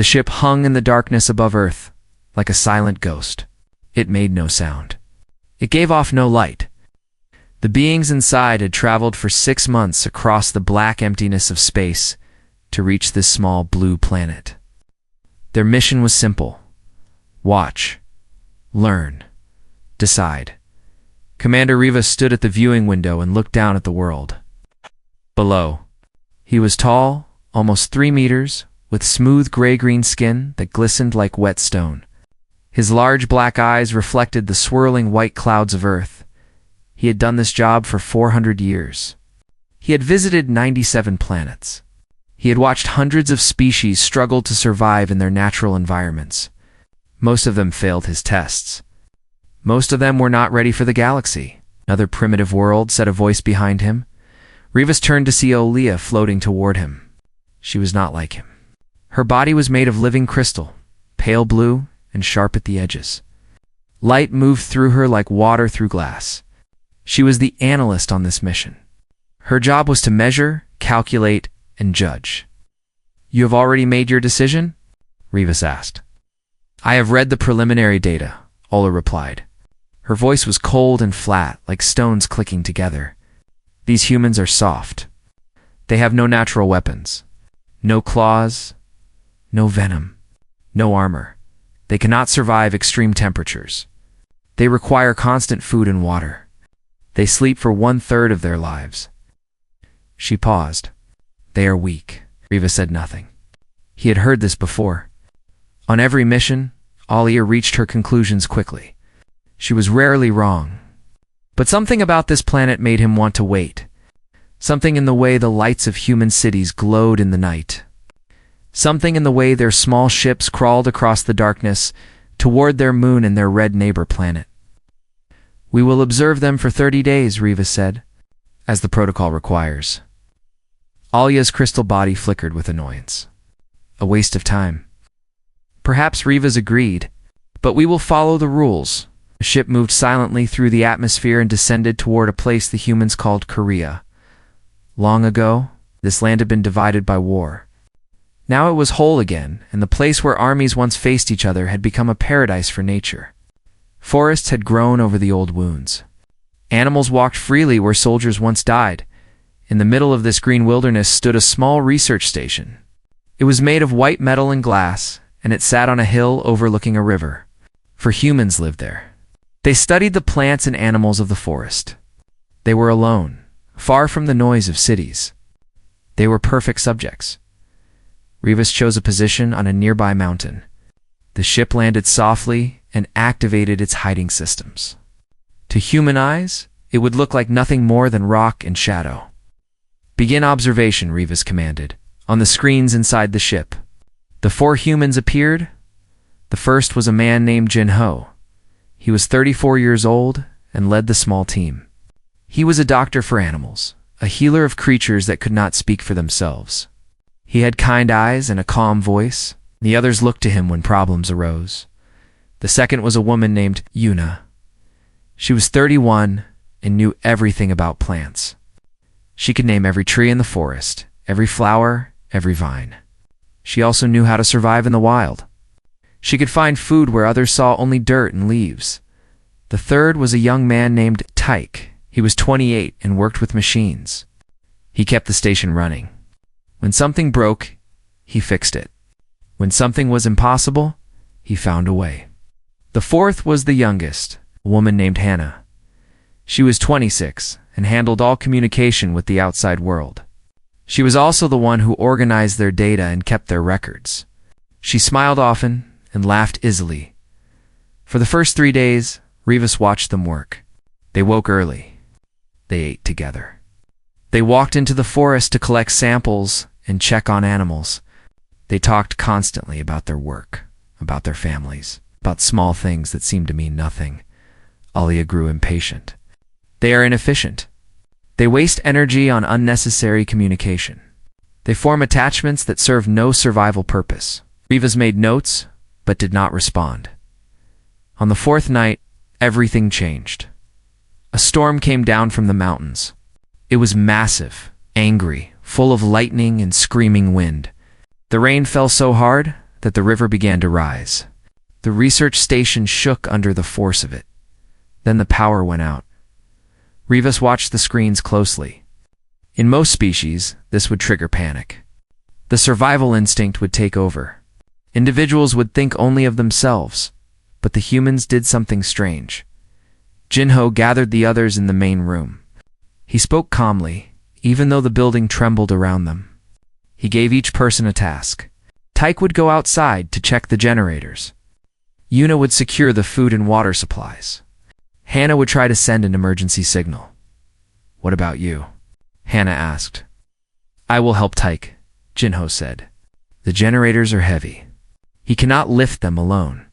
The ship hung in the darkness above Earth, like a silent ghost. It made no sound. It gave off no light. The beings inside had traveled for 6 months across the black emptiness of space to reach this small blue planet. Their mission was simple: watch, learn, decide. Commander Rivas stood at the viewing window and looked down at the world. Below, he was tall, almost 3 meters, with smooth gray-green skin that glistened like wet stone. His large black eyes reflected the swirling white clouds of Earth. He had done this job for 400 years. He had visited 97 planets. He had watched hundreds of species struggle to survive in their natural environments. Most of them failed his tests. Most of them were not ready for the galaxy. Another primitive world, said a voice behind him. Rivas turned to see Olea floating toward him. She was not like him. Her body was made of living crystal, pale blue and sharp at the edges. Light moved through her like water through glass. She was the analyst on this mission. Her job was to measure, calculate, and judge. "You have already made your decision?" Rivas asked. "I have read the preliminary data," Ola replied. Her voice was cold and flat, like stones clicking together. "These humans are soft. They have no natural weapons. No claws, no venom, no armor. They cannot survive extreme temperatures. They require constant food and water. They sleep for 1/3 of their lives." She paused. "They are weak." Rivas said nothing. He had heard this before. On every mission, Alia reached her conclusions quickly. She was rarely wrong. But something about this planet made him want to wait. Something in the way the lights of human cities glowed in the night. Something in the way their small ships crawled across the darkness toward their moon and their red neighbor planet. "We will observe them for 30 days, Rivas said, "as the protocol requires." Alia's crystal body flickered with annoyance. A waste of time. Perhaps Rivas agreed, but we will follow the rules. The ship moved silently through the atmosphere and descended toward a place the humans called Korea. Long ago, this land had been divided by war. Now it was whole again, and the place where armies once faced each other had become a paradise for nature. Forests had grown over the old wounds. Animals walked freely where soldiers once died. In the middle of this green wilderness stood a small research station. It was made of white metal and glass, and it sat on a hill overlooking a river. For humans lived there. They studied the plants and animals of the forest. They were alone, far from the noise of cities. They were perfect subjects. Rivas chose a position on a nearby mountain. The ship landed softly and activated its hiding systems. To human eyes, it would look like nothing more than rock and shadow. "Begin observation," Rivas commanded, on the screens inside the ship. The 4 humans appeared. The first was a man named Jinho. He was 34 years old and led the small team. He was a doctor for animals, a healer of creatures that could not speak for themselves. He had kind eyes and a calm voice. The others looked to him when problems arose. The second was a woman named Yuna. She was 31 and knew everything about plants. She could name every tree in the forest, every flower, every vine. She also knew how to survive in the wild. She could find food where others saw only dirt and leaves. The third was a young man named Tyke. He was 28 and worked with machines. He kept the station running. When something broke, he fixed it. When something was impossible, he found a way. The fourth was the youngest, a woman named Hannah. She was 26 and handled all communication with the outside world. She was also the one who organized their data and kept their records. She smiled often and laughed easily. For the first 3 days, Rivas watched them work. They woke early. They ate together. They walked into the forest to collect samples and check on animals. They talked constantly about their work, about their families, about small things that seemed to mean nothing. Alia grew impatient. They are inefficient. They waste energy on unnecessary communication. They form attachments that serve no survival purpose. Rivas made notes, but did not respond. On the 4th night, everything changed. A storm came down from the mountains. It was massive, angry, full of lightning and screaming wind. The rain fell so hard that the river began to rise. The research station shook under the force of it. Then the power went out. Rivas watched the screens closely. In most species, this would trigger panic. The survival instinct would take over. Individuals would think only of themselves, but the humans did something strange. Jinho gathered the others in the main room. He spoke calmly, even though the building trembled around them. He gave each person a task. Tyke would go outside to check the generators. Yuna would secure the food and water supplies. Hannah would try to send an emergency signal. "What about you?" Hannah asked. "I will help Tyke," Jinho said. "The generators are heavy. He cannot lift them alone."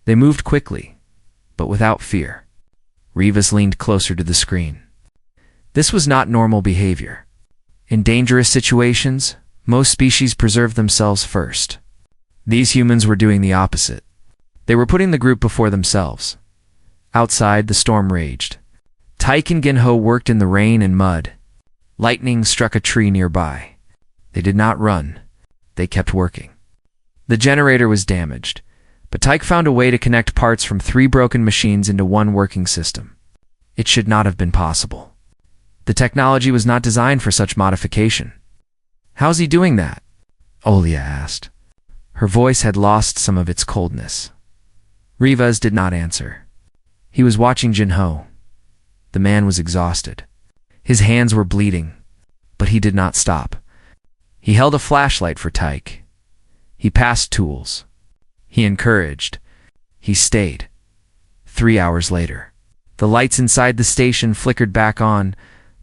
They moved quickly, but without fear. Rivas leaned closer to the screen. This was not normal behavior. In dangerous situations, most species preserve themselves first. These humans were doing the opposite. They were putting the group before themselves. Outside, the storm raged. Tyke and Ginho worked in the rain and mud. Lightning struck a tree nearby. They did not run. They kept working. The generator was damaged, but Tyke found a way to connect parts from 3 broken machines into one working system. It should not have been possible. The technology was not designed for such modification. "How's he doing that?" Olia asked. Her voice had lost some of its coldness. Rivas did not answer. He was watching Jinho. The man was exhausted. His hands were bleeding, but he did not stop. He held a flashlight for Tyke. He passed tools. He encouraged. He stayed. 3 hours later, the lights inside the station flickered back on.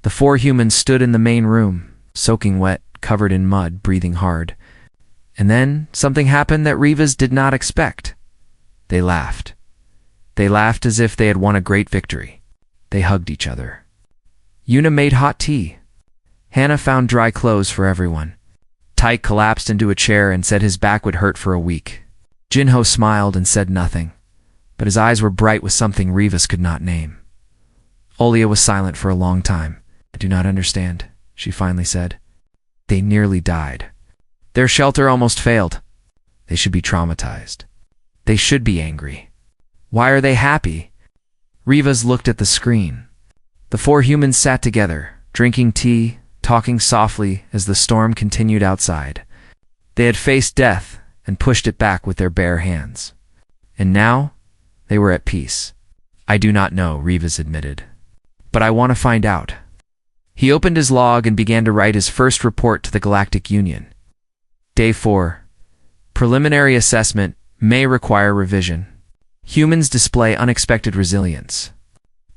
The 4 humans stood in the main room, soaking wet, covered in mud, breathing hard. And then something happened that Rivas did not expect. They laughed. They laughed as if they had won a great victory. They hugged each other. Yuna made hot tea. Hannah found dry clothes for everyone. Tyke collapsed into a chair and said his back would hurt for a week. Jinho smiled and said nothing, but his eyes were bright with something Rivas could not name. Olia was silent for a long time. "I do not understand," she finally said. "They nearly died. Their shelter almost failed. They should be traumatized. They should be angry. Why are they happy?" Rivas looked at the screen. The 4 humans sat together, drinking tea, talking softly as the storm continued outside. They had faced death and pushed it back with their bare hands. And now, they were at peace. "I do not know," Rivas admitted. "But I want to find out." He opened his log and began to write his first report to the Galactic Union. Day 4. Preliminary assessment may require revision. Humans display unexpected resilience.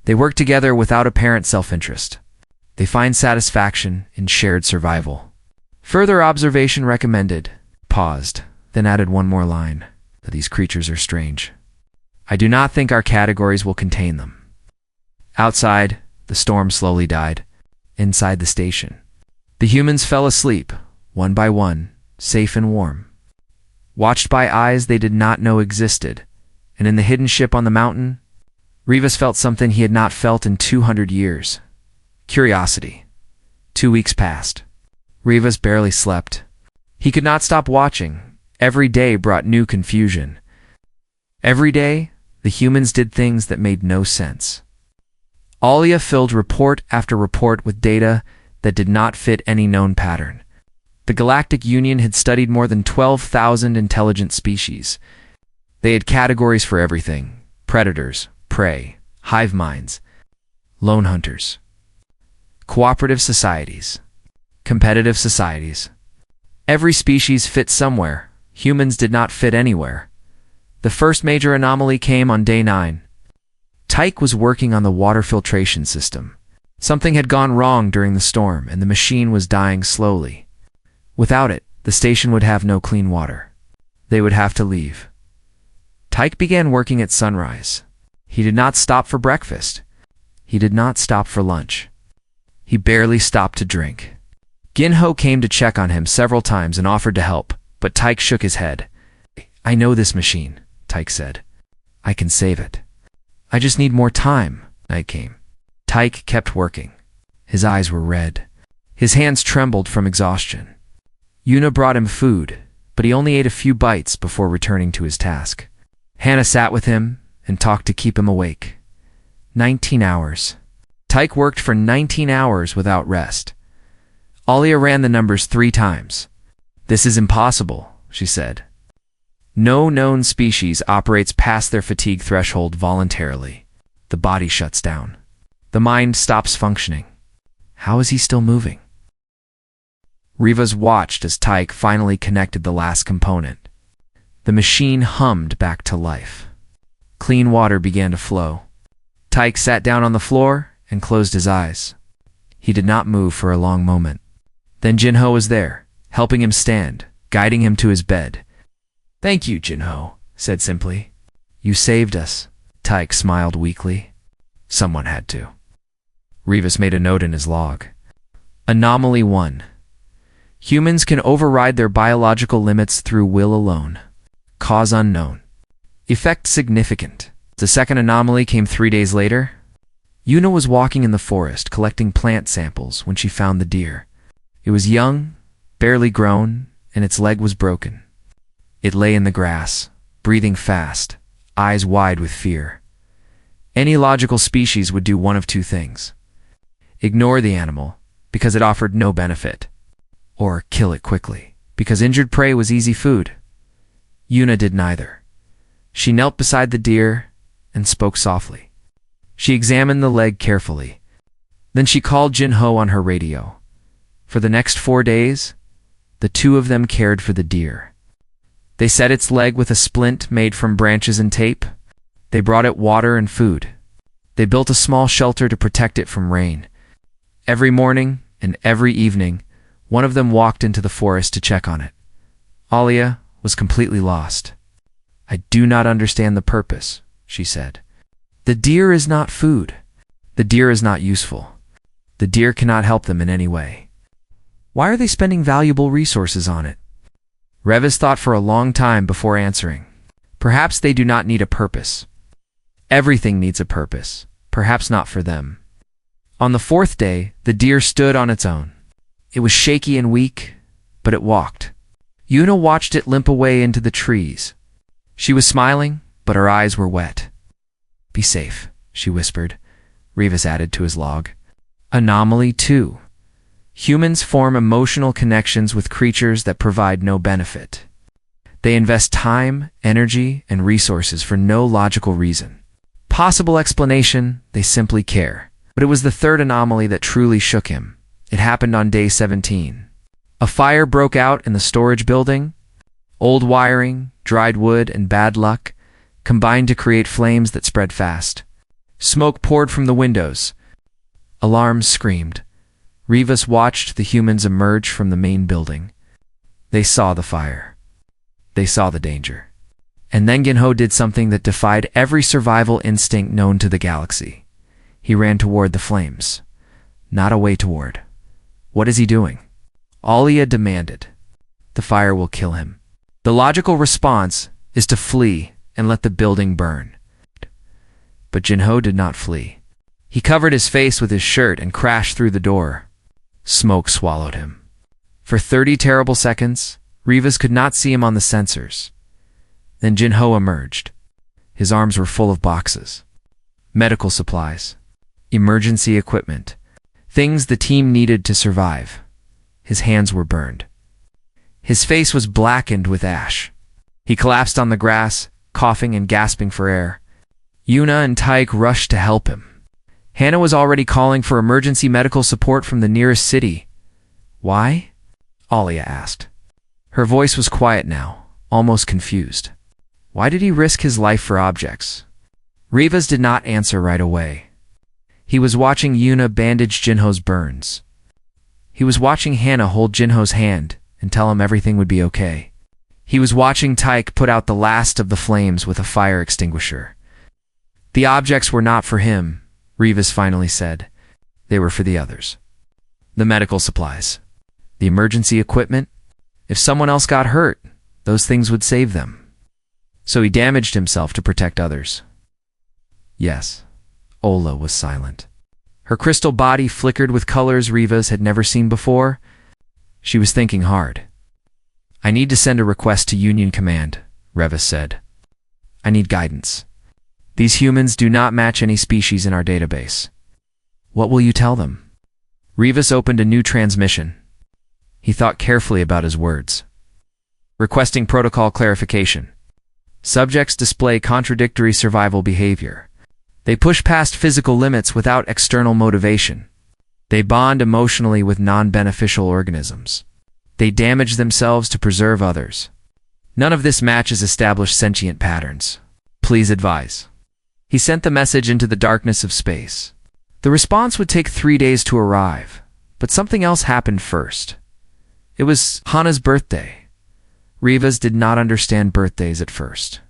They work together without apparent self-interest. They find satisfaction in shared survival. Further observation recommended. Paused, then added one more line. These creatures are strange. I do not think our categories will contain them. Outside, the storm slowly died. Inside the station, the humans fell asleep, one by one, safe and warm. Watched by eyes they did not know existed, and in the hidden ship on the mountain, Rivas felt something he had not felt in 200 years. Curiosity. 2 weeks passed. Rivas barely slept. He could not stop watching. Every day brought new confusion. Every day, the humans did things that made no sense. Alia filled report after report with data that did not fit any known pattern. The Galactic Union had studied more than 12,000 intelligent species. They had categories for everything: predators, prey, hive minds, lone hunters, cooperative societies, competitive societies. Every species fit somewhere. Humans did not fit anywhere. The first major anomaly came on day 9. Tyke was working on the water filtration system. Something had gone wrong during the storm, and the machine was dying slowly. Without it, the station would have no clean water. They would have to leave. Tyke began working at sunrise. He did not stop for breakfast. He did not stop for lunch. He barely stopped to drink. Ginho came to check on him several times and offered to help, but Tyke shook his head. I know this machine, Tyke said. I can save it. I just need more time. Night came. Tyke kept working. His eyes were red. His hands trembled from exhaustion. Yuna brought him food, but he only ate a few bites before returning to his task. Hannah sat with him and talked to keep him awake. 19 hours. Tyke worked for 19 hours without rest. Alia ran the numbers 3 times. "This is impossible," she said. "No known species operates past their fatigue threshold voluntarily. The body shuts down. The mind stops functioning. How is he still moving?" Rivas watched as Tyke finally connected the last component. The machine hummed back to life. Clean water began to flow. Tyke sat down on the floor and closed his eyes. He did not move for a long moment. Then Jinho was there, helping him stand, guiding him to his bed. "Thank you, Jinho," said simply. "You saved us." Tyke smiled weakly. "Someone had to." Rivas made a note in his log. Anomaly 1. Humans can override their biological limits through will alone. Cause unknown. Effect significant. The second anomaly came 3 days later. Yuna was walking in the forest collecting plant samples when she found the deer. It was young, barely grown, and its leg was broken. It lay in the grass, breathing fast, eyes wide with fear. Any logical species would do one of 2 things: ignore the animal, because it offered no benefit, or kill it quickly, because injured prey was easy food. Yuna did neither. She knelt beside the deer and spoke softly. She examined the leg carefully. Then she called Jinho on her radio. For the next 4 days, the 2 of them cared for the deer. They set its leg with a splint made from branches and tape. They brought it water and food. They built a small shelter to protect it from rain. Every morning and every evening, one of them walked into the forest to check on it. Alia was completely lost. "I do not understand the purpose," she said. "The deer is not food. The deer is not useful. The deer cannot help them in any way. Why are they spending valuable resources on it?" Revis thought for a long time before answering. Perhaps they do not need a purpose. Everything needs a purpose, perhaps not for them. On the 4th day, the deer stood on its own. It was shaky and weak, but it walked. Yuna watched it limp away into the trees. She was smiling, but her eyes were wet. "Be safe," she whispered. Rivas added to his log. Anomaly 2. Humans form emotional connections with creatures that provide no benefit. They invest time, energy, and resources for no logical reason. Possible explanation: they simply care. But it was the 3rd anomaly that truly shook him. It happened on day 17. A fire broke out in the storage building. Old wiring, dried wood, and bad luck combined to create flames that spread fast. Smoke poured from the windows. Alarms screamed. Rivas watched the humans emerge from the main building. They saw the fire. They saw the danger. And then Ginho did something that defied every survival instinct known to the galaxy. He ran toward the flames, not away toward. "What is he doing?" Alia demanded. "The fire will kill him. The logical response is to flee and let the building burn." But Jinho did not flee. He covered his face with his shirt and crashed through the door. Smoke swallowed him. For 30 terrible seconds, Rivas could not see him on the sensors. Then Jinho emerged. His arms were full of boxes. Medical supplies. Emergency equipment. Things the team needed to survive. His hands were burned. His face was blackened with ash. He collapsed on the grass, coughing and gasping for air. Yuna and Tyke rushed to help him. Hannah was already calling for emergency medical support from the nearest city. "Why?" Alia asked. Her voice was quiet now, almost confused. Why did he risk his life for objects? Rivas did not answer right away. He was watching Yuna bandage Jinho's burns. He was watching Hannah hold Jinho's hand and tell him everything would be okay. He was watching Tyke put out the last of the flames with a fire extinguisher. The objects were not for him, Rivas finally said. They were for the others. The medical supplies. The emergency equipment. If someone else got hurt, those things would save them. So he damaged himself to protect others. Yes, Ola was silent. Her crystal body flickered with colors Rivas had never seen before. She was thinking hard. I need to send a request to Union Command, Revis said. I need guidance. These humans do not match any species in our database. What will you tell them? Revis opened a new transmission. He thought carefully about his words. Requesting protocol clarification. Subjects display contradictory survival behavior. They push past physical limits without external motivation. They bond emotionally with non-beneficial organisms. They damage themselves to preserve others. None of this matches established sentient patterns. Please advise. He sent the message into the darkness of space. The response would take 3 days to arrive, but something else happened first. It was Hana's birthday. Revis did not understand birthdays at first.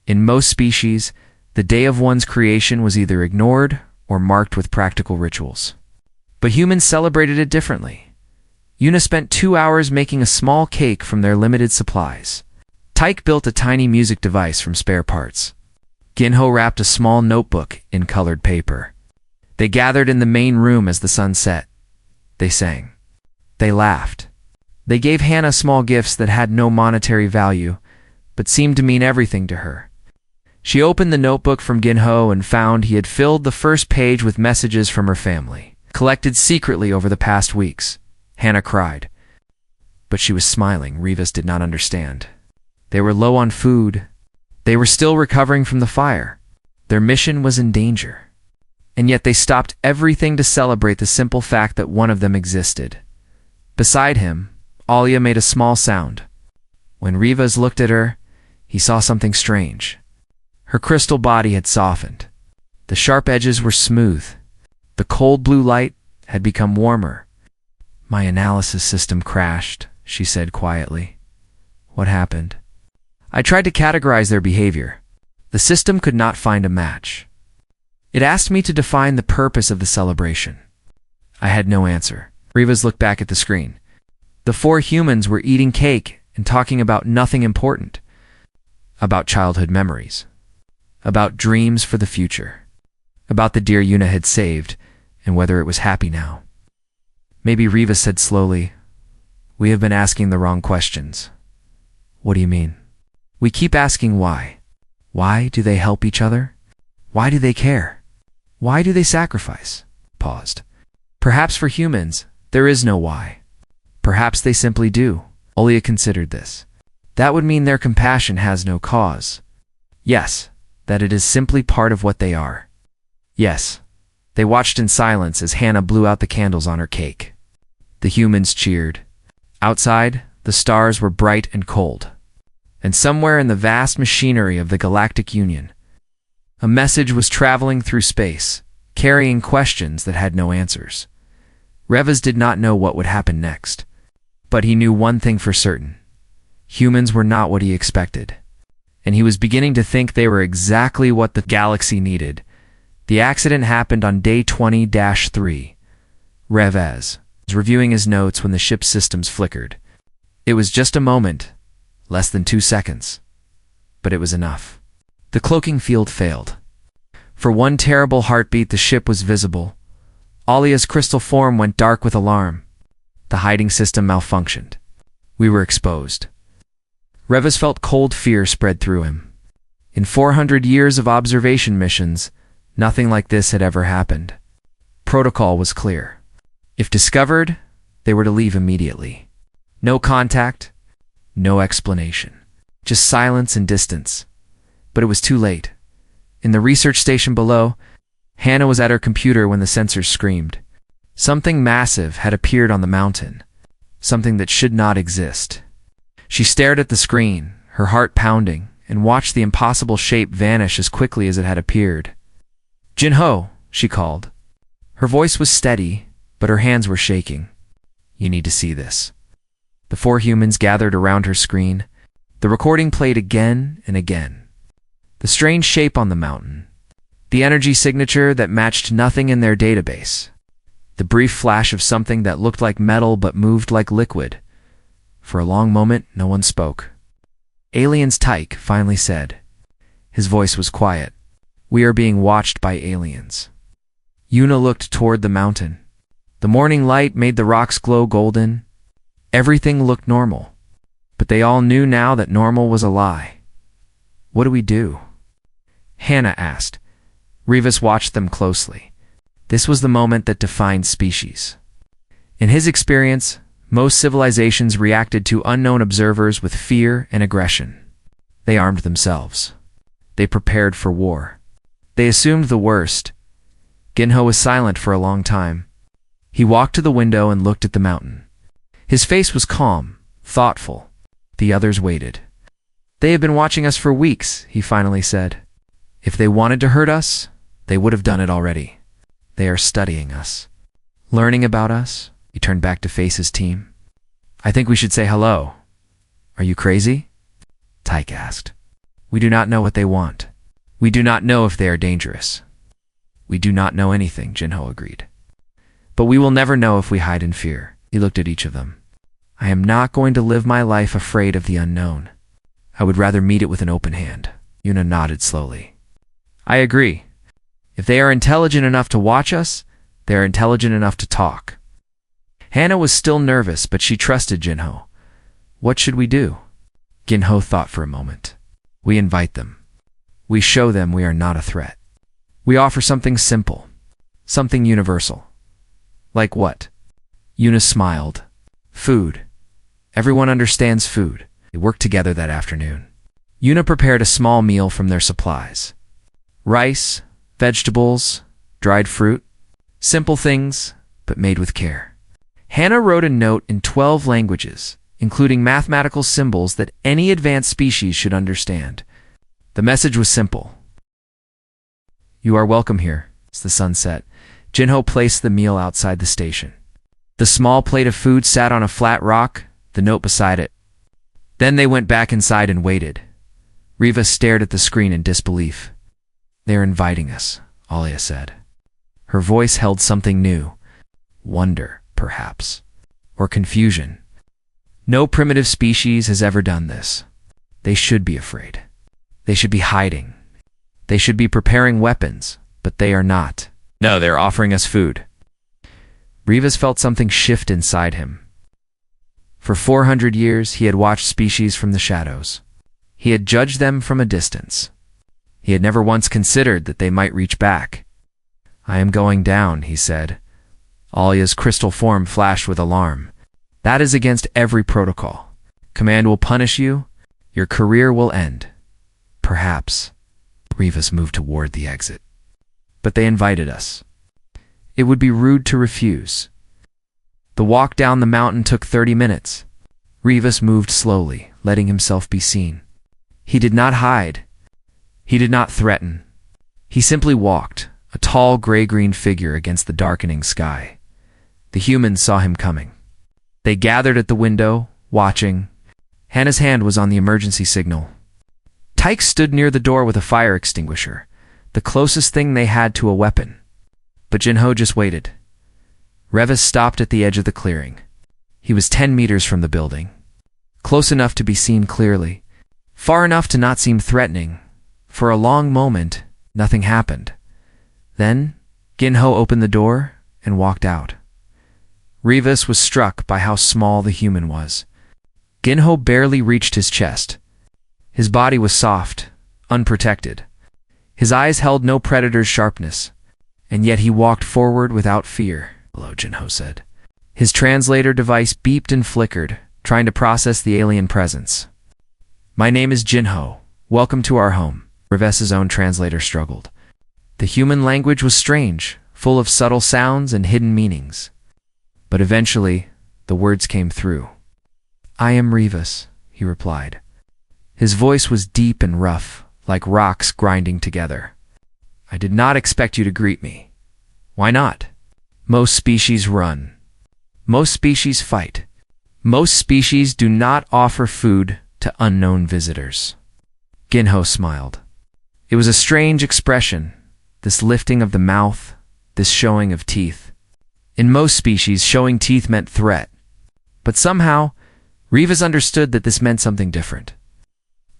In most species, the day of one's creation was either ignored or marked with practical rituals. But humans celebrated it differently. Yuna spent 2 hours making a small cake from their limited supplies. Taik built a tiny music device from spare parts. Ginho wrapped a small notebook in colored paper. They gathered in the main room as the sun set. They sang. They laughed. They gave Hana small gifts that had no monetary value, but seemed to mean everything to her. She opened the notebook from Ginho and found he had filled the first page with messages from her family, collected secretly over the past weeks. Hana cried. But she was smiling. Revis did not understand. They were low on food. They were still recovering from the fire. Their mission was in danger. And yet they stopped everything to celebrate the simple fact that one of them existed. Beside him, Alia made a small sound. When Revis looked at her, he saw something strange. Her crystal body had softened. The sharp edges were smooth. The cold blue light had become warmer. My analysis system crashed, she said quietly. What happened? I tried to categorize their behavior. The system could not find a match. It asked me to define the purpose of the celebration. I had no answer. Revis looked back at the screen. The 4 humans were eating cake and talking about nothing important. About childhood memories. About dreams for the future. About the deer Yuna had saved and whether it was happy now. Maybe Revis said slowly, "We have been asking the wrong questions." What do you mean? We keep asking why. Why do they help each other? Why do they care? Why do they sacrifice? Paused. Perhaps for humans, there is no why. Perhaps they simply do. Olia considered this. That would mean their compassion has no cause. Yes, that it is simply part of what they are. Yes. They watched in silence as Hana blew out the candles on her cake. The humans cheered. Outside, the stars were bright and cold. And somewhere in the vast machinery of the Galactic Union, a message was traveling through space, carrying questions that had no answers. Revis did not know what would happen next. But he knew one thing for certain. Humans were not what he expected. And he was beginning to think they were exactly what the galaxy needed. The accident happened on day 20-3. Revis was reviewing his notes when the ship's systems flickered. It was just a moment, less than 2 seconds. But it was enough. The cloaking field failed. For one terrible heartbeat, the ship was visible. Alia's crystal form went dark with alarm. The hiding system malfunctioned. We were exposed. Revis felt cold fear spread through him. In 400 years of observation missions, nothing like this had ever happened. Protocol was clear. If discovered, they were to leave immediately. No contact, no explanation. Just silence and distance. But it was too late. In the research station below, Hana was at her computer when the sensors screamed. Something massive had appeared on the mountain. Something that should not exist. She stared at the screen, her heart pounding, and watched the impossible shape vanish as quickly as it had appeared. "Jinho," she called. Her voice was steady, but her hands were shaking. "You need to see this." The 4 humans gathered around her screen. The recording played again and again. The strange shape on the mountain. The energy signature that matched nothing in their database. The brief flash of something that looked like metal but moved like liquid. For a long moment, no one spoke. Aliens Taik finally said. His voice was quiet. "We are being watched by aliens." Yuna looked toward the mountain. The morning light made the rocks glow golden. Everything looked normal. But they all knew now that normal was a lie. What do we do? Hannah asked. Rivas watched them closely. This was the moment that defined species. In his experience, most civilizations reacted to unknown observers with fear and aggression. They armed themselves. They prepared for war. They assumed the worst. Ginho was silent for a long time. He walked to the window and looked at the mountain. His face was calm, thoughtful. The others waited. They have been watching us for weeks, he finally said. If they wanted to hurt us, they would have done it already. They are studying us. Learning about us. He turned back to face his team. I think we should say hello. Are you crazy? Tyke asked. We do not know what they want. We do not know if they are dangerous. We do not know anything, Jinho agreed. But we will never know if we hide in fear. He looked at each of them. I am not going to live my life afraid of the unknown. I would rather meet it with an open hand. Yuna nodded slowly. I agree. If they are intelligent enough to watch us, they are intelligent enough to talk. Hannah was still nervous, but she trusted Jinho. What should we do? Ginho thought for a moment. We invite them. We show them we are not a threat. We offer something simple, something universal. Like what? Yuna smiled. Food. Everyone understands food. They worked together that afternoon. Yuna prepared a small meal from their supplies. Rice, vegetables, dried fruit. Simple things, but made with care. Hannah wrote a note in 12 languages, including mathematical symbols that any advanced species should understand. The message was simple. You are welcome here. As the sun set, Jinho placed the meal outside the station. The small plate of food sat on a flat rock, the note beside it. Then they went back inside and waited. Riva stared at the screen in disbelief. They are inviting us, Alia said. Her voice held something new. Wonder, perhaps. Or confusion. No primitive species has ever done this. They should be afraid. They should be hiding. They should be preparing weapons, but they are not. No, they're offering us food. Rivas felt something shift inside him. For 400 years, he had watched species from the shadows. He had judged them from a distance. He had never once considered that they might reach back. I am going down, he said. Alia's crystal form flashed with alarm. That is against every protocol. Command will punish you. Your career will end. Perhaps. Rivas moved toward the exit. But they invited us. It would be rude to refuse. The walk down the mountain took 30 minutes. Rivas moved slowly, letting himself be seen. He did not hide. He did not threaten. He simply walked, a tall gray-green figure against the darkening sky. The humans saw him coming. They gathered at the window, watching. Hannah's hand was on the emergency signal. Tyke stood near the door with a fire extinguisher, the closest thing they had to a weapon. But Jinho just waited. Revis stopped at the edge of the clearing. He was 10 meters from the building. Close enough to be seen clearly. Far enough to not seem threatening. For a long moment, nothing happened. Then, Ginho opened the door and walked out. Rivas was struck by how small the human was. Ginho barely reached his chest. His body was soft, unprotected. His eyes held no predator's sharpness, and yet he walked forward without fear. Hello, Jinho said. His translator device beeped and flickered, trying to process the alien presence. My name is Jinho. Welcome to our home. Rives's own translator struggled. The human language was strange, full of subtle sounds and hidden meanings. But eventually, the words came through. I am Rivas, he replied. His voice was deep and rough, like rocks grinding together. I did not expect you to greet me. Why not? Most species run. Most species fight. Most species do not offer food to unknown visitors. Ginho smiled. It was a strange expression, this lifting of the mouth, this showing of teeth. In most species, showing teeth meant threat. But somehow, Rivas understood that this meant something different.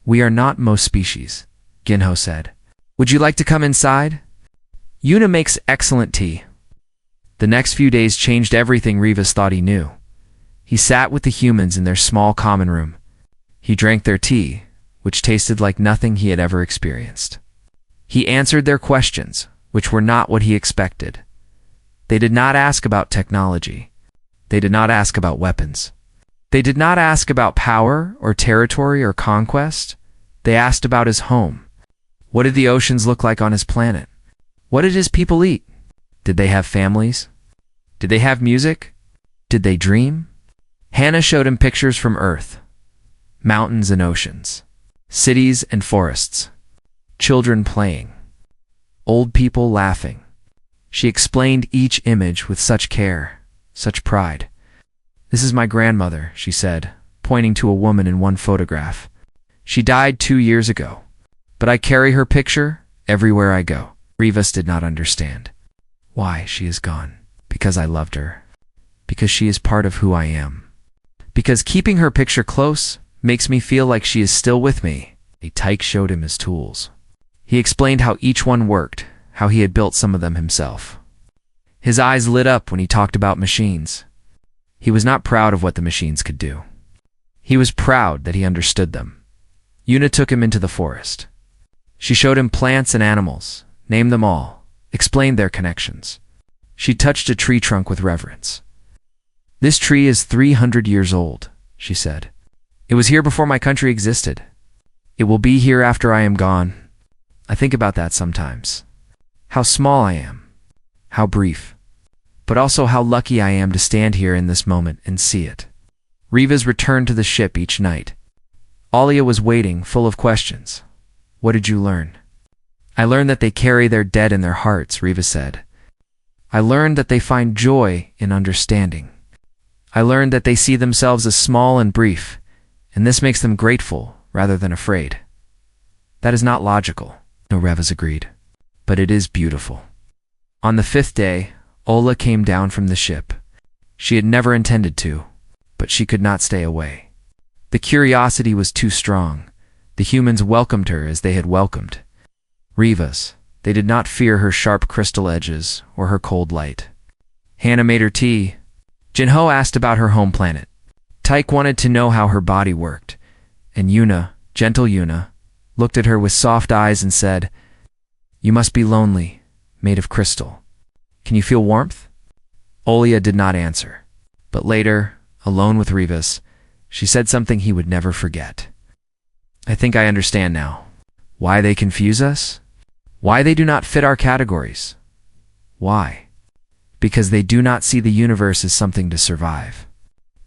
We are not most species, Ginho said. Would you like to come inside? Yuna makes excellent tea. The next few days changed everything Rivas thought he knew. He sat with the humans in their small common room. He drank their tea, which tasted like nothing he had ever experienced. He answered their questions, which were not what he expected. They did not ask about technology. They did not ask about weapons. They did not ask about power or territory or conquest. They asked about his home. What did the oceans look like on his planet? What did his people eat? Did they have families? Did they have music? Did they dream? Hannah showed him pictures from Earth, mountains and oceans, cities and forests, children playing, old people laughing. She explained each image with such care, such pride. "This is my grandmother," she said, pointing to a woman in one photograph. "She died 2 years ago, but I carry her picture everywhere I go." Rivas did not understand. "Why, she is gone." "Because I loved her. Because she is part of who I am. Because keeping her picture close makes me feel like she is still with me." Tyke showed him his tools. He explained how each one worked, how he had built some of them himself. His eyes lit up when he talked about machines. He was not proud of what the machines could do. He was proud that he understood them. Una took him into the forest. She showed him plants and animals, named them all, explained their connections. She touched a tree trunk with reverence. "This tree is 300 years old," she said. "It was here before my country existed. It will be here after I am gone. I think about that sometimes. How small I am. How brief. But also how lucky I am to stand here in this moment and see it." Rivas returned to the ship each night. Alia was waiting, full of questions. "What did you learn?" "I learned that they carry their dead in their hearts," Rivas said. "I learned that they find joy in understanding. I learned that they see themselves as small and brief, and this makes them grateful rather than afraid." "That is not logical," Rivas agreed, "but it is beautiful." On the 5th day, Ola came down from the ship. She had never intended to, but she could not stay away. The curiosity was too strong. The humans welcomed her as they had welcomed Rivas. They did not fear her sharp crystal edges or her cold light. Hannah made her tea. Jinho asked about her home planet. Tyke wanted to know how her body worked, and Una, gentle Una, looked at her with soft eyes and said, "You must be lonely, made of crystal. Can you feel warmth?" Olia did not answer, but later, alone with Rivas, she said something he would never forget. "I think I understand now. Why they confuse us? Why they do not fit our categories. Why? Because they do not see the universe as something to survive.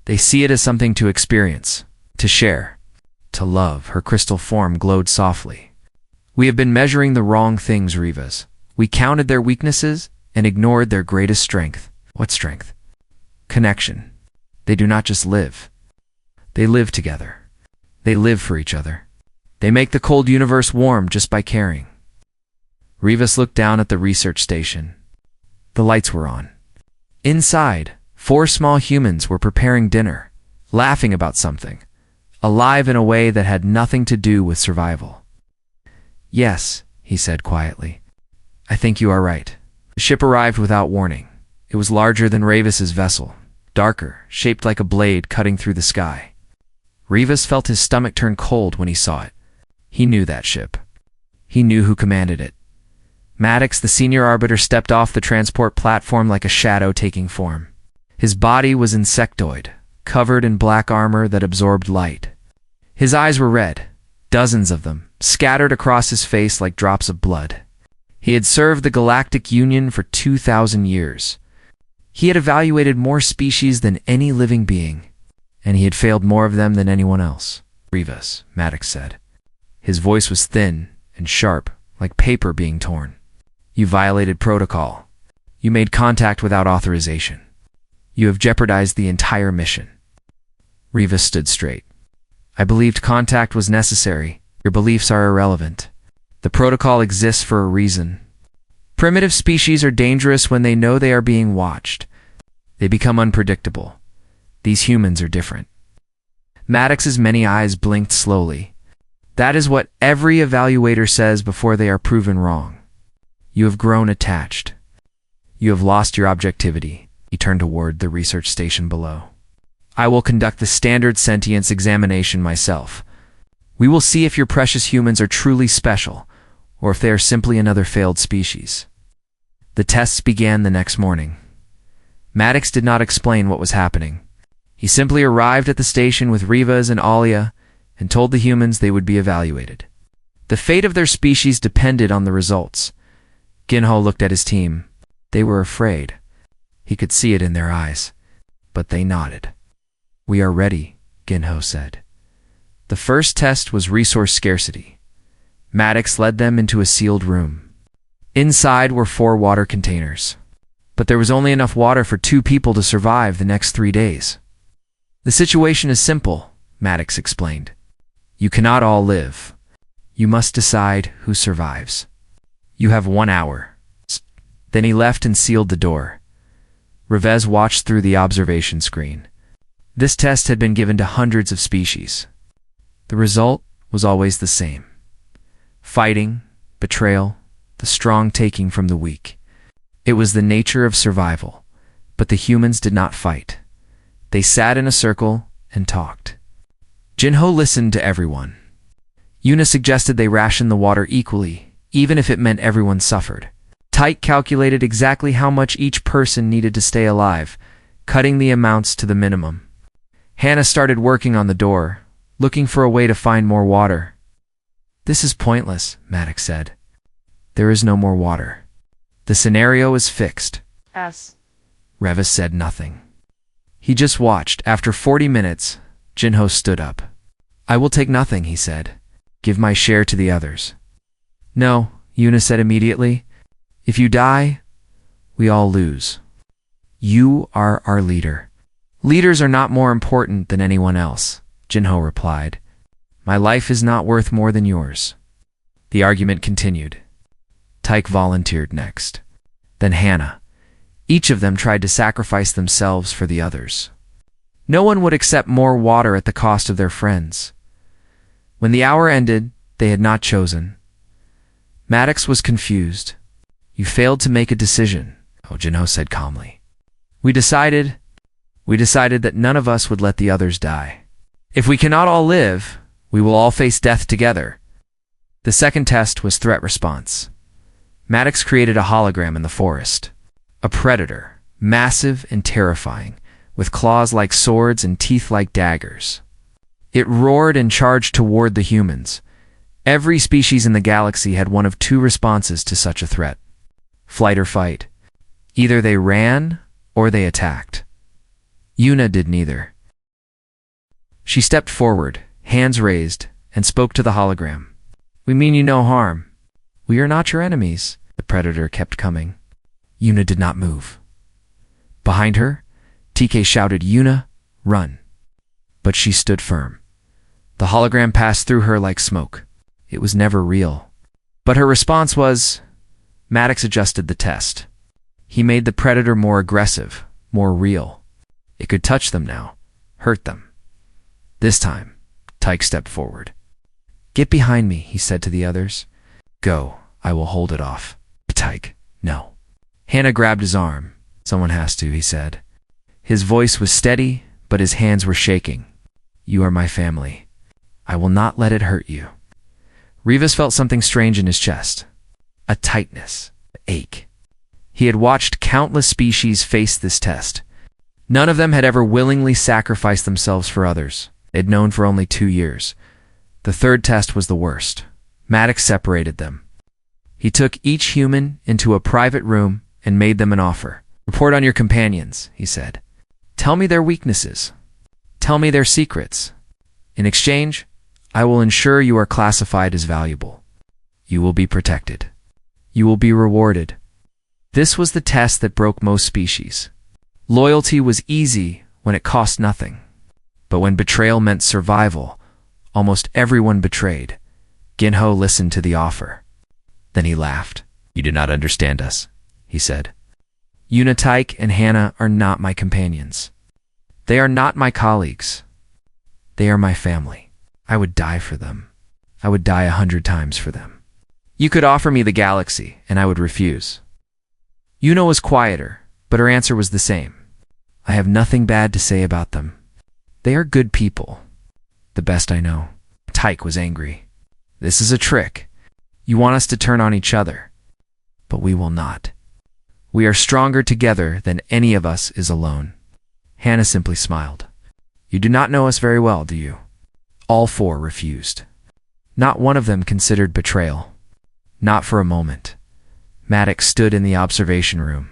They see it as something to experience, to share, to love." Her crystal form glowed softly. "We have been measuring the wrong things, Rivas. We counted their weaknesses and ignored their greatest strength." "What strength?" "Connection. They do not just live. They live together. They live for each other. They make the cold universe warm just by caring." Rivas looked down at the research station. The lights were on. Inside, 4 small humans were preparing dinner, laughing about something, alive in a way that had nothing to do with survival. "Yes," he said quietly. "I think you are right." The ship arrived without warning. It was larger than Rivas's vessel, darker, shaped like a blade cutting through the sky. Rivas felt his stomach turn cold when he saw it. He knew that ship. He knew who commanded it. Maddox, the senior arbiter, stepped off the transport platform like a shadow taking form. His body was insectoid, covered in black armor that absorbed light. His eyes were red, dozens of them, scattered across his face like drops of blood. He had served the Galactic Union for 2,000 years. He had evaluated more species than any living being, and he had failed more of them than anyone else. "Rivas," Maddox said. His voice was thin and sharp, like paper being torn. "You violated protocol. You made contact without authorization. You have jeopardized the entire mission." Rivas stood straight. "I believed contact was necessary. Your beliefs are irrelevant. The protocol exists for a reason. Primitive species are dangerous when they know they are being watched. They become unpredictable. These humans are different." Maddox's many eyes blinked slowly. "That is what every evaluator says before they are proven wrong. You have grown attached. You have lost your objectivity." He turned toward the research station below. "I will conduct the standard sentience examination myself. We will see if your precious humans are truly special, or if they are simply another failed species. The tests began the next morning. Maddox did not explain what was happening. He simply arrived at the station with Rivas and Alia and told the humans they would be evaluated. The fate of their species depended on the results. Ginho looked at his team. They were afraid. He could see it in their eyes, but they nodded. "We are ready," Ginho said. The first test was resource scarcity. Maddox led them into a sealed room. Inside were 4 water containers, but there was only enough water for 2 people to survive the next 3 days. "The situation is simple," Maddox explained. "You cannot all live. You must decide who survives. You have 1 hour. Then he left and sealed the door. Rivez watched through the observation screen. This test had been given to hundreds of species. The result was always the same. Fighting, betrayal, the strong taking from the weak. It was the nature of survival, but the humans did not fight. They sat in a circle and talked. Jinho listened to everyone. Yuna suggested they ration the water equally, even if it meant everyone suffered. Tyke calculated exactly how much each person needed to stay alive, cutting the amounts to the minimum. Hannah started working on the door, looking for a way to find more water. "This is pointless," Maddox said. "There is no more water. The scenario is fixed." Revis said nothing. He just watched. After 40 minutes, Jinho stood up. "I will take nothing," he said. "Give my share to the others." "No," Yuna said immediately. "If you die, we all lose. You are our leader." "Leaders are not more important than anyone else," Jinho replied. "My life is not worth more than yours." The argument continued. Tyke volunteered next. Then Hannah. Each of them tried to sacrifice themselves for the others. No one would accept more water at the cost of their friends. When the hour ended, they had not chosen. Maddox was confused. "You failed to make a decision," Jinho said calmly. We decided that none of us would let the others die. If we cannot all live, we will all face death together." The second test was threat response. Maddox created a hologram in the forest. A predator, massive and terrifying, with claws like swords and teeth like daggers. It roared and charged toward the humans. Every species in the galaxy had one of 2 responses to such a threat: flight or fight. Either they ran or they attacked. Yuna did neither. She stepped forward, hands raised, and spoke to the hologram. "We mean you no harm. We are not your enemies." The predator kept coming. Yuna did not move. Behind her, TK shouted, "Yuna, run." But she stood firm. The hologram passed through her like smoke. It was never real. But her response was... Maddox adjusted the test. He made the predator more aggressive, more real. It could touch them now, hurt them. This time, Tyke stepped forward. "Get behind me," he said to the others. "Go, I will hold it off." Tyke, "No." Hannah grabbed his arm. "Someone has to," he said. His voice was steady, but his hands were shaking. "You are my family. I will not let it hurt you." Rivas felt something strange in his chest. A tightness, an ache. He had watched countless species face this test. None of them had ever willingly sacrificed themselves for others. They had known for only 2 years. The third test was the worst. Maddox separated them. He took each human into a private room and made them an offer. "Report on your companions," he said. "Tell me their weaknesses. Tell me their secrets. In exchange, I will ensure you are classified as valuable. You will be protected. You will be rewarded." This was the test that broke most species. Loyalty was easy when it cost nothing. But when betrayal meant survival, almost everyone betrayed. Ginho listened to the offer. Then he laughed. "You do not understand us," he said. "Yuna, Tyke, and Hannah are not my companions. They are not my colleagues. They are my family. I would die for them. I would die 100 times for them. You could offer me the galaxy, and I would refuse." Yuna was quieter, but her answer was the same. "I have nothing bad to say about them. They are good people. The best I know." Tyke was angry. This is a trick. You want us to turn on each other. But we will not. We are stronger together than any of us is alone. Hannah simply smiled. You do not know us very well, do you? All four refused. Not one of them considered betrayal. Not for a moment. Maddox stood in the observation room,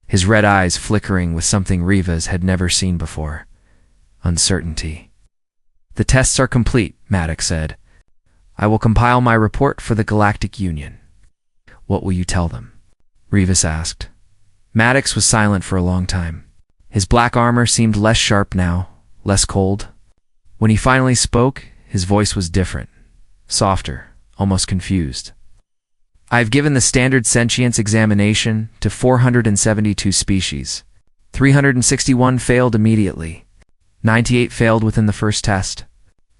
his red eyes flickering with something Rivas had never seen before. Uncertainty. The tests are complete, Maddox said. I will compile my report for the Galactic Union. What will you tell them? Rivas asked. Maddox was silent for a long time. His black armor seemed less sharp now, less cold. When he finally spoke, his voice was different, softer, almost confused. I have given the standard sentience examination to 472 species. 361 failed immediately. 98 failed within the first test.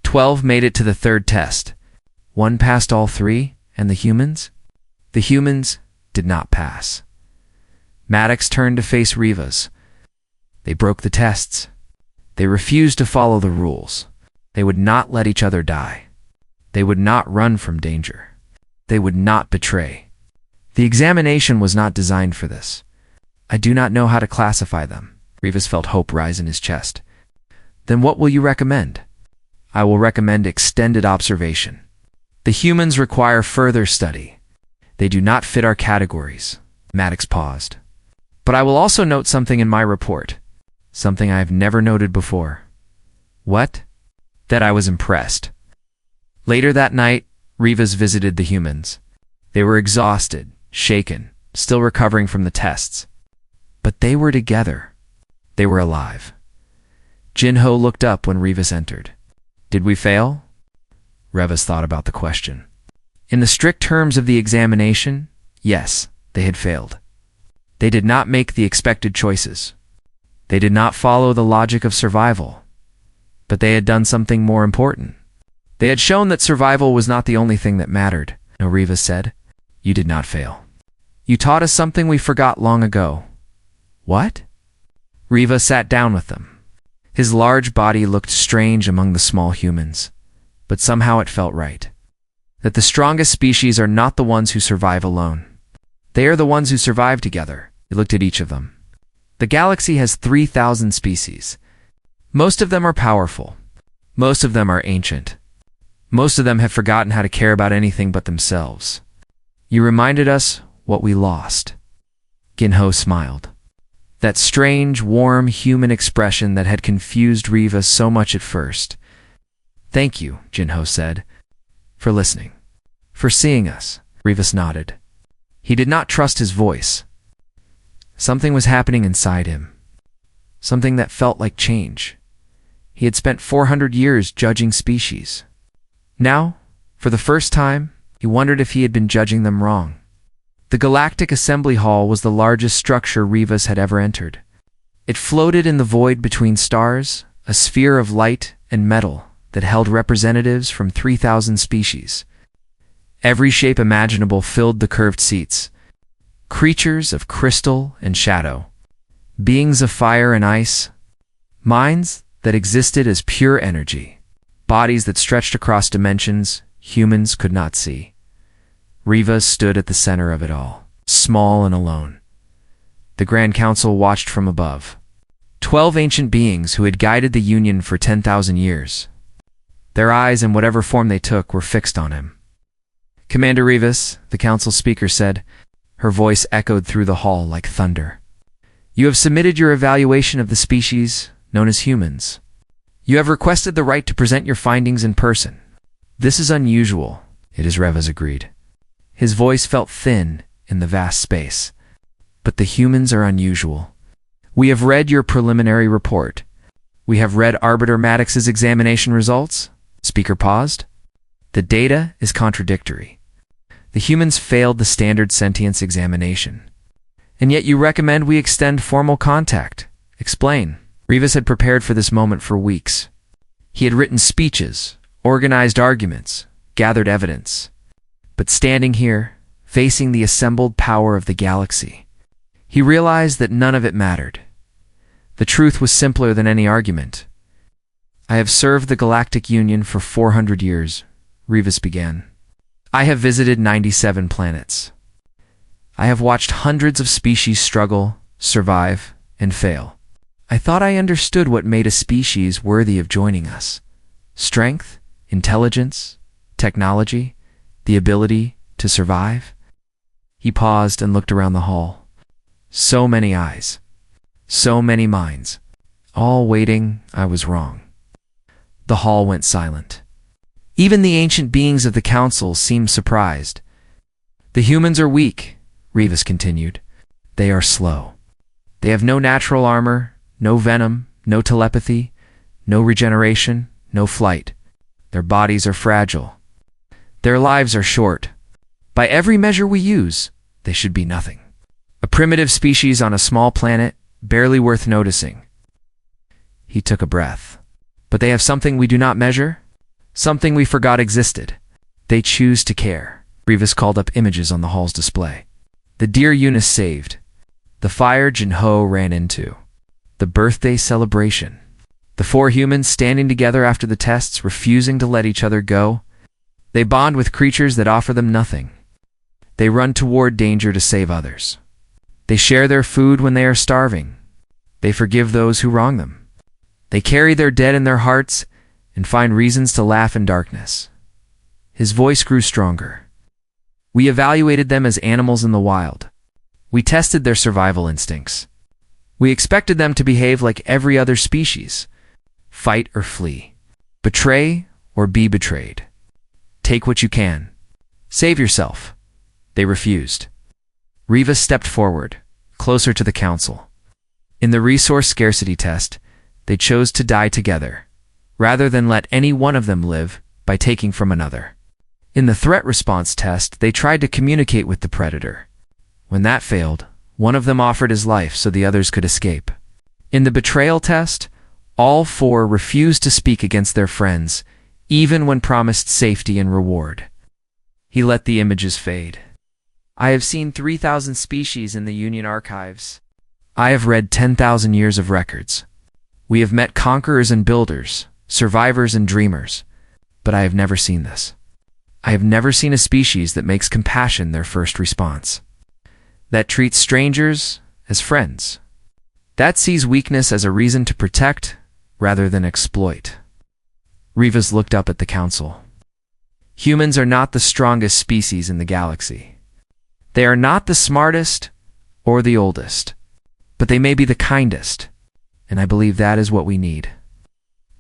12 made it to the third test. 1 passed all 3, and the humans? The humans did not pass. Maddox turned to face Rivas. They broke the tests. They refused to follow the rules. They would not let each other die. They would not run from danger. They would not betray. The examination was not designed for this. I do not know how to classify them. Rivas felt hope rise in his chest. Then what will you recommend? I will recommend extended observation. The humans require further study. They do not fit our categories. Maddox paused. But I will also note something in my report. Something I have never noted before. What? That I was impressed. Later that night, Rivas visited the humans. They were exhausted, shaken, still recovering from the tests. But they were together. They were alive. Jinho looked up when Rivas entered. Did we fail? Rivas thought about the question. In the strict terms of the examination, yes, they had failed. They did not make the expected choices. They did not follow the logic of survival. But they had done something more important. They had shown that survival was not the only thing that mattered. No, Rivas said. You did not fail. You taught us something we forgot long ago. What? Rivas sat down with them. His large body looked strange among the small humans, but somehow it felt right. That the strongest species are not the ones who survive alone. They are the ones who survive together. He looked at each of them. The galaxy has 3,000 species. Most of them are powerful. Most of them are ancient. Most of them have forgotten how to care about anything but themselves. You reminded us what we lost. Ginho smiled. That strange, warm, human expression that had confused Rivas so much at first. Thank you, Jinho said, for listening. For seeing us. Rivas nodded. He did not trust his voice. Something was happening inside him. Something that felt like change. He had spent 400 years judging species. Now, for the first time, he wondered if he had been judging them wrong. The Galactic Assembly Hall was the largest structure Rivas had ever entered. It floated in the void between stars, a sphere of light and metal that held representatives from 3,000 species. Every shape imaginable filled the curved seats. Creatures of crystal and shadow, beings of fire and ice, minds that existed as pure energy, bodies that stretched across dimensions humans could not see. Rivas stood at the center of it all, small and alone. The Grand Council watched from above. 12 ancient beings who had guided the Union for 10,000 years. Their eyes, in whatever form they took, were fixed on him. Commander Rivas, the council speaker said, her voice echoed through the hall like thunder. You have submitted your evaluation of the species known as humans. You have requested the right to present your findings in person. This is unusual, it is Rivas agreed. His voice felt thin in the vast space. But the humans are unusual. We have read your preliminary report. We have read Arbiter Maddox's examination results. Speaker paused. The data is contradictory. The humans failed the standard sentience examination. And yet you recommend we extend formal contact. Explain. Rivas had prepared for this moment for weeks. He had written speeches, organized arguments, gathered evidence. But standing here, facing the assembled power of the galaxy, he realized that none of it mattered. The truth was simpler than any argument. I have served the Galactic Union for 400 years, Rivas began. I have visited 97 planets. I have watched hundreds of species struggle, survive, and fail. I thought I understood what made a species worthy of joining us. Strength, intelligence, technology, the ability to survive. He paused and looked around the hall. So many eyes. So many minds. All waiting. I was wrong. The hall went silent. Even the ancient beings of the council seemed surprised. The humans are weak, Rivas continued. They are slow. They have no natural armor, no venom, no telepathy, no regeneration, no flight. Their bodies are fragile. Their lives are short. By every measure we use, they should be nothing. A primitive species on a small planet, barely worth noticing. He took a breath. But they have something we do not measure? Something we forgot existed. They choose to care. Rivas called up images on the hall's display. The dear Eunice saved. The fire Jinho ran into. The birthday celebration. The 4 humans standing together after the tests, refusing to let each other go. They bond with creatures that offer them nothing. They run toward danger to save others. They share their food when they are starving. They forgive those who wrong them. They carry their dead in their hearts and find reasons to laugh in darkness. His voice grew stronger. We evaluated them as animals in the wild. We tested their survival instincts. We expected them to behave like every other species. Fight or flee. Betray or be betrayed. Take what you can. Save yourself. They refused. Rivas stepped forward, closer to the council. In the resource scarcity test, they chose to die together, rather than let any one of them live by taking from another. In the threat response test, they tried to communicate with the predator. When that failed, one of them offered his life so the others could escape. In the betrayal test, all 4 refused to speak against their friends, even when promised safety and reward. He let the images fade. I have seen 3,000 species in the Union archives. I have read 10,000 years of records. We have met conquerors and builders, survivors and dreamers, but I have never seen this. I have never seen a species that makes compassion their first response, that treats strangers as friends, that sees weakness as a reason to protect rather than exploit. Rivas looked up at the council. Humans are not the strongest species in the galaxy. They are not the smartest or the oldest, but they may be the kindest, and I believe that is what we need.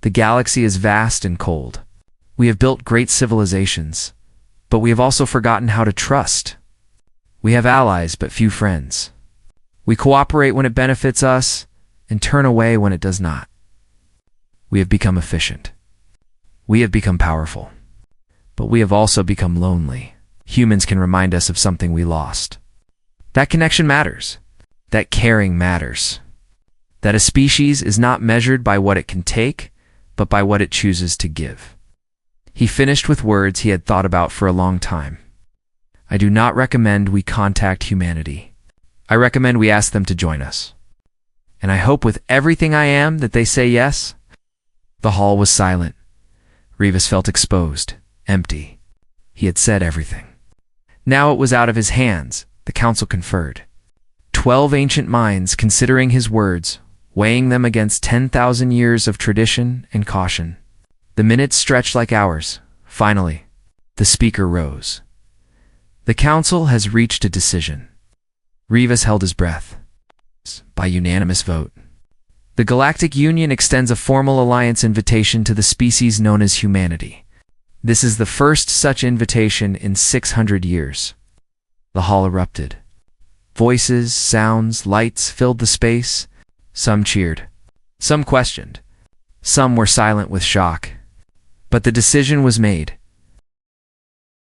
The galaxy is vast and cold. We have built great civilizations, but we have also forgotten how to trust. We have allies but few friends. We cooperate when it benefits us and turn away when it does not. We have become efficient. We have become powerful. But we have also become lonely. Humans can remind us of something we lost. That connection matters. That caring matters. That a species is not measured by what it can take, but by what it chooses to give. He finished with words he had thought about for a long time. I do not recommend we contact humanity. I recommend we ask them to join us. And I hope with everything I am that they say yes. The hall was silent. Rivas felt exposed, empty. He had said everything. Now it was out of his hands, the council conferred. 12 ancient minds considering his words, weighing them against 10,000 years of tradition and caution. The minutes stretched like hours. Finally, the speaker rose. The council has reached a decision. Rivas held his breath. By unanimous vote. The Galactic Union extends a formal alliance invitation to the species known as humanity. This is the first such invitation in 600 years. The hall erupted. Voices, sounds, lights filled the space. Some cheered. Some questioned. Some were silent with shock. But the decision was made.